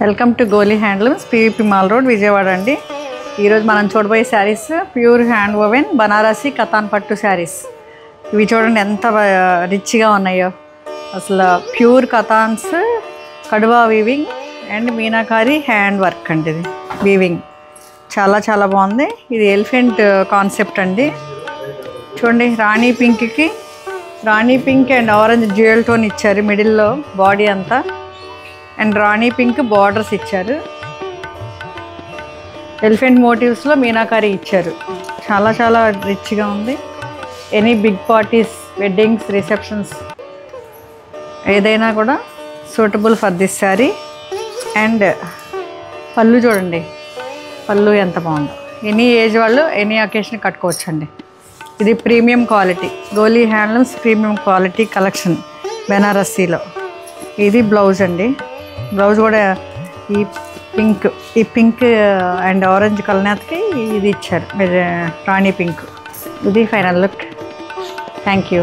Welcome to Goli handlooms PVP mall road Vijayawada అండి. ఈరోజు మనం చూడబోయే saris pure hand woven Banarasi katan పట్టు శారీస్. ఇవి చూడండి ఎంత రిచ్గా ఉన్నాయో. అసలు pure katans, kadhua weaving and meenakari hand work అండి. ఇది వీవింగ్ చాలా చాలా బాగుంది. ఇది ఎలిఫెంట్ కాన్సెప్ట్ అండి. చూడండి rani pink and orange jewel tone ఇచ్చారు మిడిల్లో బాడీ అంతా. అండ్ రాణి పింక్ బార్డర్స్ ఇచ్చారు. ఎలిఫెంట్ మోటివ్స్లో మీనాకారి ఇచ్చారు. చాలా చాలా రిచ్గా ఉంది. Any big parties, weddings, receptions ఏదైనా కూడా suitable for this sari. And పళ్ళు చూడండి, పళ్ళు ఎంత బాగుందో. ఎనీ ఏజ్ వాళ్ళు ఎనీ అకేషన్ కట్టుకోవచ్చండి. ఇది premium quality Goli handlooms premium quality collection బెనారసీలో. ఇది బ్లౌజ్ అండి. బ్లౌజ్ కూడా ఈ పింక్ అండ్ ఆరెంజ్ కలర్కి ఇది ఇచ్చారు రాణి పింక్. ఇది ఫైనల్ లుక్. Thank you.